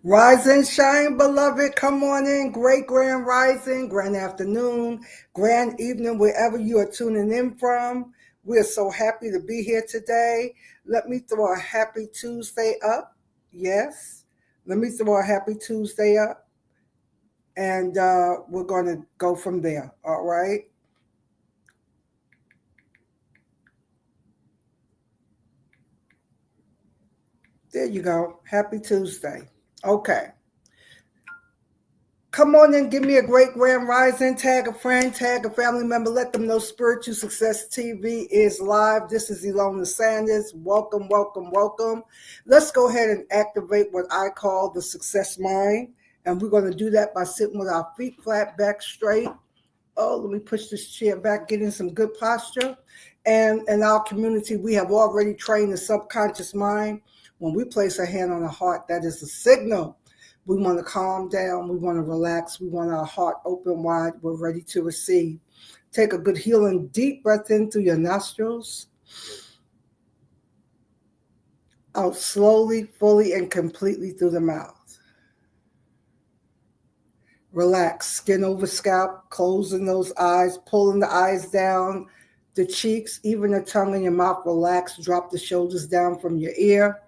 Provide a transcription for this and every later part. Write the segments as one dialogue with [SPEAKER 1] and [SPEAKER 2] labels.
[SPEAKER 1] Rise and shine, beloved. Come on in. Great grand rising, grand afternoon, grand evening, wherever you are tuning in from. We're so happy to be here today. Let me throw a happy Tuesday up. Yes. Let me throw a happy Tuesday up. And we're going to go from there. All right. There you go. Happy Tuesday. Okay. Come on and give me a great grand rising. Tag a friend, tag a family member. Let them know Spiritual Success TV is live. This is Ilona Sanders. Welcome, welcome, welcome. Let's go ahead and activate what I call the success mind. And we're going to do that by sitting with our feet flat, back straight. Oh, let me push this chair back, get in some good posture. And in our community, we have already trained the subconscious mind. When we place a hand on the heart, that is a signal. We want to calm down. We want to relax. We want our heart open wide. We're ready to receive. Take a good healing deep breath in through your nostrils. Out slowly, fully, and completely through the mouth. Relax, skin over scalp, closing those eyes, pulling the eyes down, the cheeks, even the tongue in your mouth. Relax, drop the shoulders down from your ear.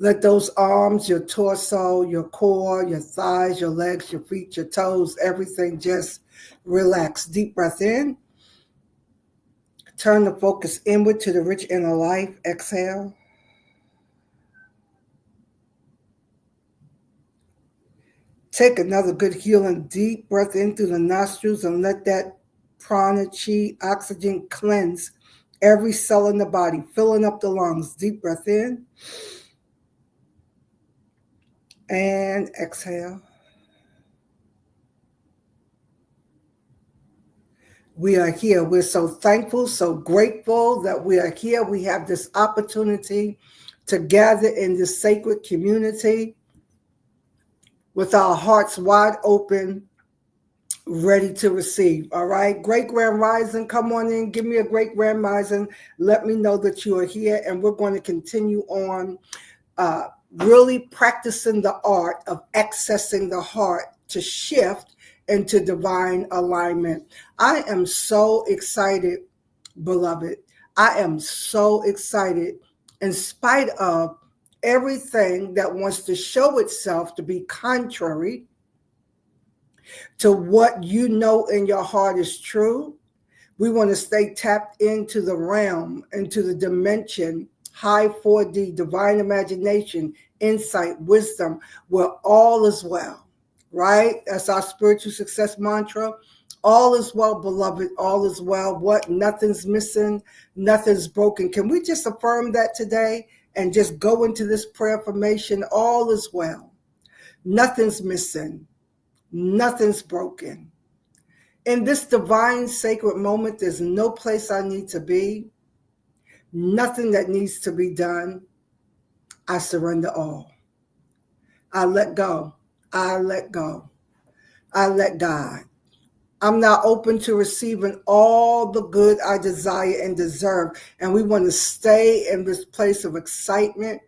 [SPEAKER 1] Let those arms, your torso, your core, your thighs, your legs, your feet, your toes, everything just relax. Deep breath in. Turn the focus inward to the rich inner life. Exhale. Take another good healing deep breath in through the nostrils and let that prana, chi, oxygen cleanse every cell in the body, filling up the lungs. Deep breath in. And exhale. We are here. We're so thankful, so grateful that we are here. We have this opportunity to gather in this sacred community with our hearts wide open, ready to receive. All right. Great grand rising. Come on in. Give me a great grand rising. Let me know that you are here. And we're going to continue on really practicing the art of accessing the heart to shift into divine alignment. I am so excited, beloved. I am so excited in spite of everything that wants to show itself to be contrary to what you know in your heart is true. We want to stay tapped into the realm, into the dimension, high 4D, divine imagination, insight, wisdom, where all is well, right? That's our spiritual success mantra. All is well, beloved. All is well. What? Nothing's missing. Nothing's broken. Can we just affirm that today and just go into this prayer affirmation? All is well. Nothing's missing. Nothing's broken. In this divine sacred moment, there's no place I need to be. Nothing that needs to be done. I surrender all. I let go. I let go. I let God. I'm now open to receiving all the good I desire and deserve. And we want to stay in this place of excitement.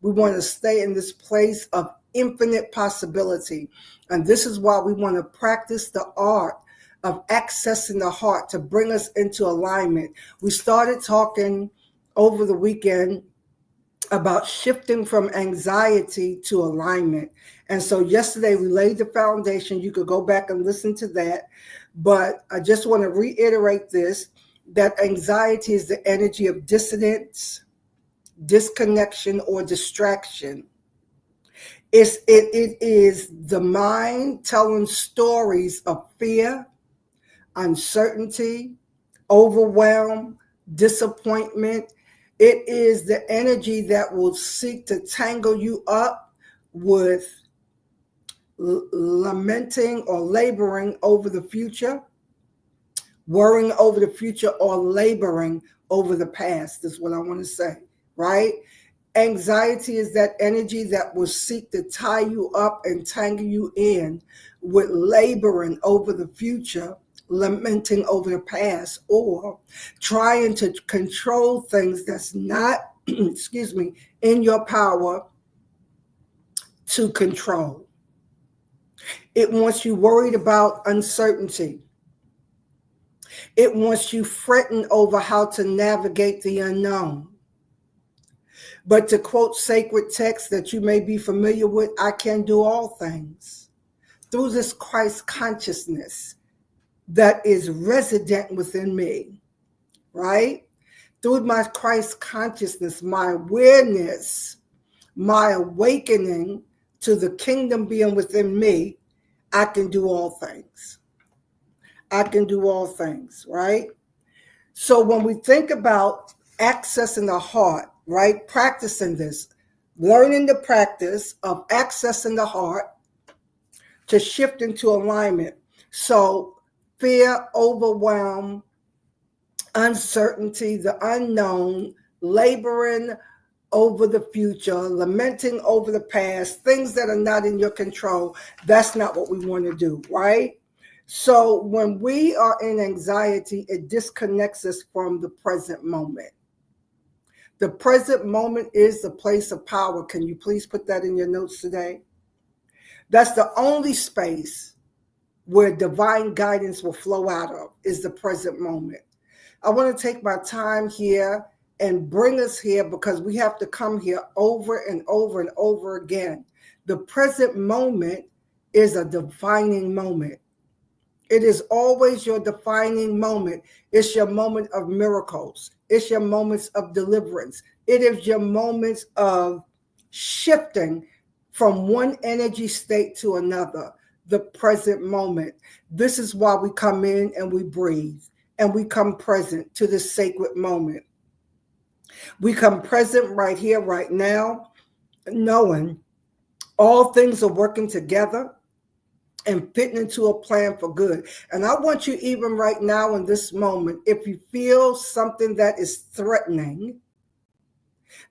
[SPEAKER 1] We want to stay in this place of infinite possibility. And this is why we want to practice the art of accessing the heart to bring us into alignment. We started talking over the weekend about shifting from anxiety to alignment. And so yesterday we laid the foundation. You could go back and listen to that. But I just want to reiterate this, that anxiety is the energy of dissonance, disconnection, or distraction. It is the mind telling stories of fear, uncertainty, overwhelm, disappointment. It is the energy that will seek to tangle you up with lamenting or laboring over the future, worrying over the future, or laboring over the past is what I want to say, right? Anxiety is that energy that will seek to tie you up and tangle you in with laboring over the future, lamenting over the past, or trying to control things that's not, excuse me, in your power to control. It wants you worried about uncertainty. It wants you fretting over how to navigate the unknown. But to quote sacred texts that you may be familiar with, I can do all things through this Christ consciousness that is resident within me, right? Through my Christ consciousness, my awareness, my awakening to the kingdom being within me, I can do all things. I can do all things, right? So when we think about accessing the heart, right, practicing this, learning the practice of accessing the heart to shift into alignment. So fear, overwhelm, uncertainty, the unknown, laboring over the future, lamenting over the past, things that are not in your control, that's not what we want to do, right? So when we are in anxiety, it disconnects us from the present moment. The present moment is the place of power. Can you please put that in your notes today? That's the only space where divine guidance will flow out of, is the present moment. I want to take my time here and bring us here because we have to come here over and over and over again. The present moment is a defining moment. It is always your defining moment. It's your moment of miracles. It's your moments of deliverance. It is your moments of shifting from one energy state to another, the present moment. This is why we come in and we breathe and we come present to this sacred moment. We come present right here, right now, knowing all things are working together and fitting into a plan for good. And I want you, even right now in this moment, if you feel something that is threatening,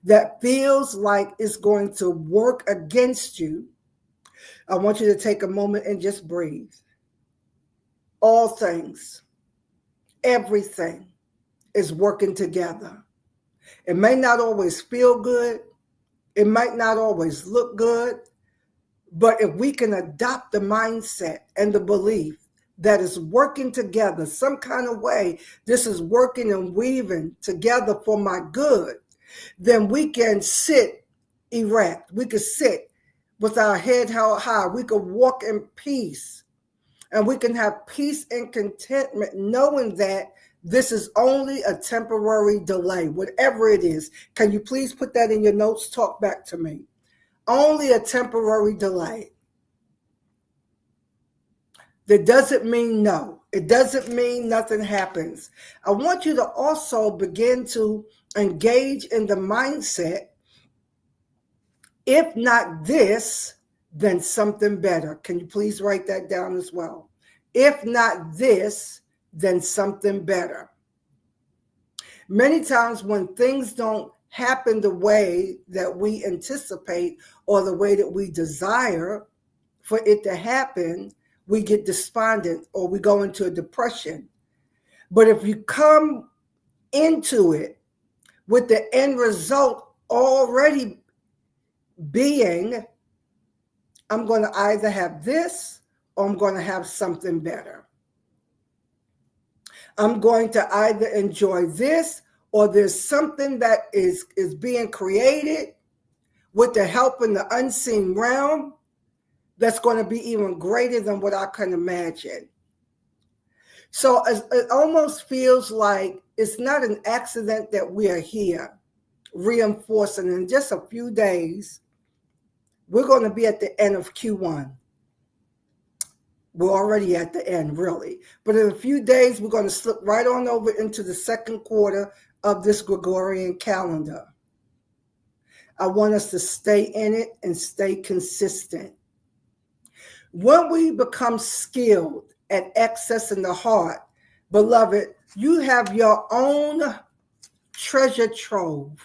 [SPEAKER 1] that feels like it's going to work against you, I want you to take a moment and just breathe. All things, everything is working together. It may not always feel good. It might not always look good. But if we can adopt the mindset and the belief that is working together some kind of way, this is working and weaving together for my good, then we can sit erect. We can sit with our head held high. We can walk in peace. And we can have peace and contentment knowing that this is only a temporary delay, whatever it is. Can you please put that in your notes? Talk back to me. Only a temporary delay. That doesn't mean no. It doesn't mean nothing happens. I want you to also begin to engage in the mindset, if not this, then something better. Can you please write that down as well? If not this, then something better. Many times when things don't happen the way that we anticipate or the way that we desire for it to happen, we get despondent or we go into a depression. But if you come into it with the end result already being, I'm going to either have this or I'm going to have something better. I'm going to either enjoy this or there's something that is being created with the help in the unseen realm that's going to be even greater than what I can imagine. So it almost feels like it's not an accident that we are here reinforcing. In just a few days, we're going to be at the end of Q1. We're already at the end, really. But in a few days, we're going to slip right on over into the second quarter of this Gregorian calendar. I want us to stay in it and stay consistent. When we become skilled at accessing the heart, beloved, you have your own treasure trove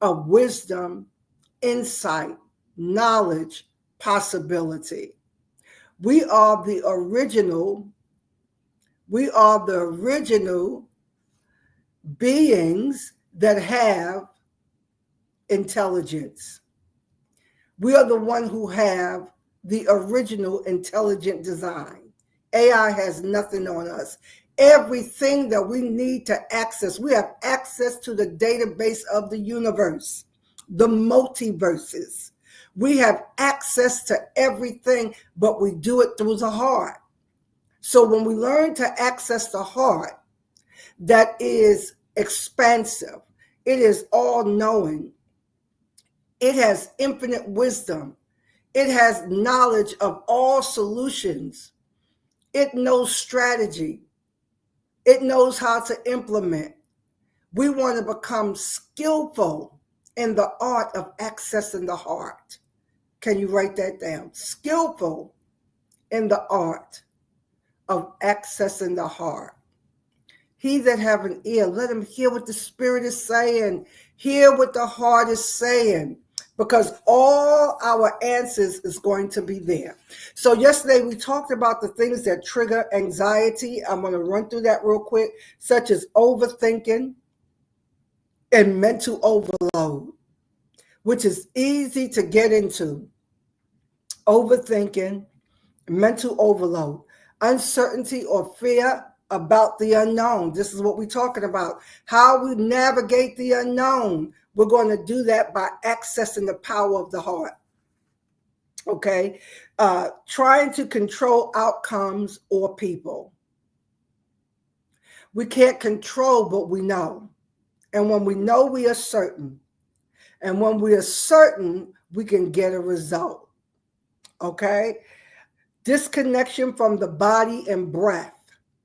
[SPEAKER 1] of wisdom, insight, knowledge, possibility. We are the original beings that have intelligence. We are the one who have the original intelligent design. AI has nothing on us. Everything that we need to access, we have access to the database of the universe, the multiverses. We have access to everything, but we do it through the heart. So when we learn to access the heart, that is expansive, it is all knowing, it has infinite wisdom, it has knowledge of all solutions, it knows strategy, it knows how to implement. We want to become skillful in the art of accessing the heart. Can you write that down? Skillful in the art of accessing the heart. He that have an ear, let him hear what the Spirit is saying. Hear what the heart is saying, because all our answers is going to be there. So yesterday we talked about the things that trigger anxiety. I'm going to run through that real quick, such as overthinking and mental overload, which is easy to get into. Overthinking, mental overload, uncertainty or fear about the unknown. This is what we're talking about. How we navigate the unknown. We're going to do that by accessing the power of the heart. Okay? Trying to control outcomes or people. We can't control what we know. And when we know, we are certain. And when we are certain, we can get a result. Okay? Disconnection from the body and breath.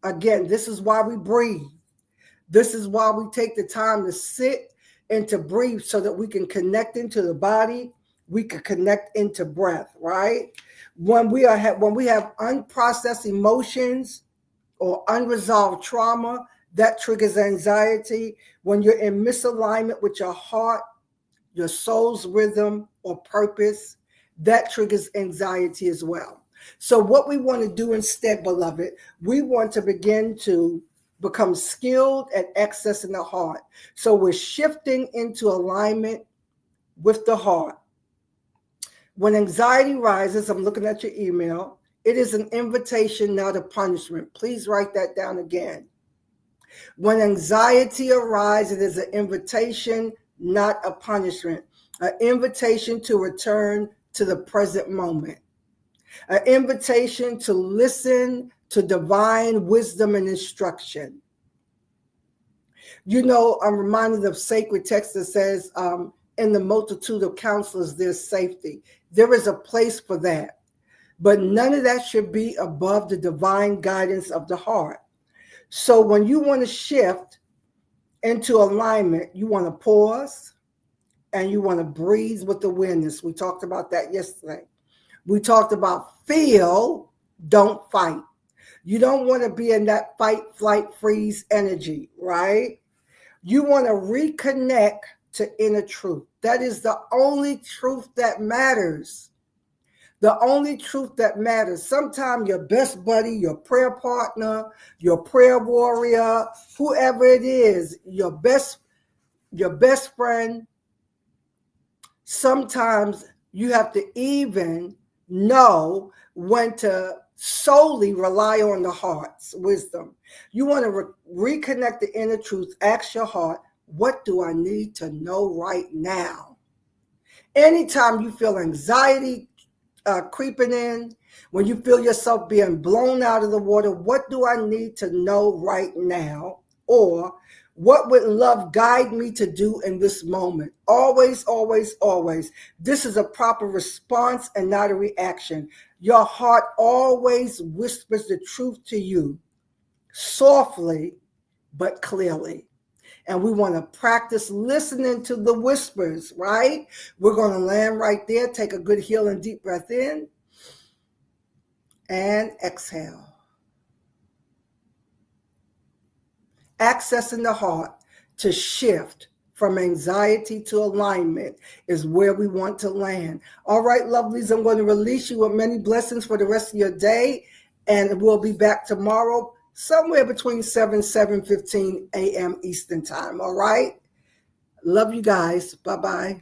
[SPEAKER 1] Again, this is why we breathe. This is why we take the time to sit and to breathe, so that we can connect into the body. We can connect into breath, right? When we have unprocessed emotions or unresolved trauma, that triggers anxiety. When you're in misalignment with your heart, your soul's rhythm or purpose, that triggers anxiety as well. So what we want to do instead, beloved, we want to begin to become skilled at accessing the heart. So we're shifting into alignment with the heart. When anxiety rises, I'm looking at your email, it is an invitation, not a punishment. Please write that down again. When anxiety arises, it is an invitation, not a punishment. An invitation to return to the present moment. An invitation to listen to divine wisdom and instruction. You know, I'm reminded of sacred text that says, in the multitude of counselors, there's safety. There is a place for that. But none of that should be above the divine guidance of the heart. So when you want to shift into alignment, you want to pause and you want to breathe with awareness. We talked about that yesterday. We talked about feel, don't fight. You don't want to be in that fight, flight, freeze energy, right? You want to reconnect to inner truth. That is the only truth that matters. The only truth that matters. Sometimes your best buddy, your prayer partner, your prayer warrior, whoever it is, your best friend, sometimes you have to even know when to solely rely on the heart's wisdom. You want to reconnect the inner truth. Ask your heart, what do I need to know right now? Anytime you feel anxiety creeping in, when you feel yourself being blown out of the water, what do I need to know right now? Or what would love guide me to do in this moment? Always, always, always. This is a proper response and not a reaction. Your heart always whispers the truth to you, softly but clearly. And we want to practice listening to the whispers, right? We're going to land right there. Take a good healing deep breath in and exhale. Accessing the heart to shift from anxiety to alignment is where we want to land. All right, lovelies, I'm going to release you with many blessings for the rest of your day, and we'll be back tomorrow somewhere between 7:15 a.m. Eastern time. All right? Love you guys. Bye-bye.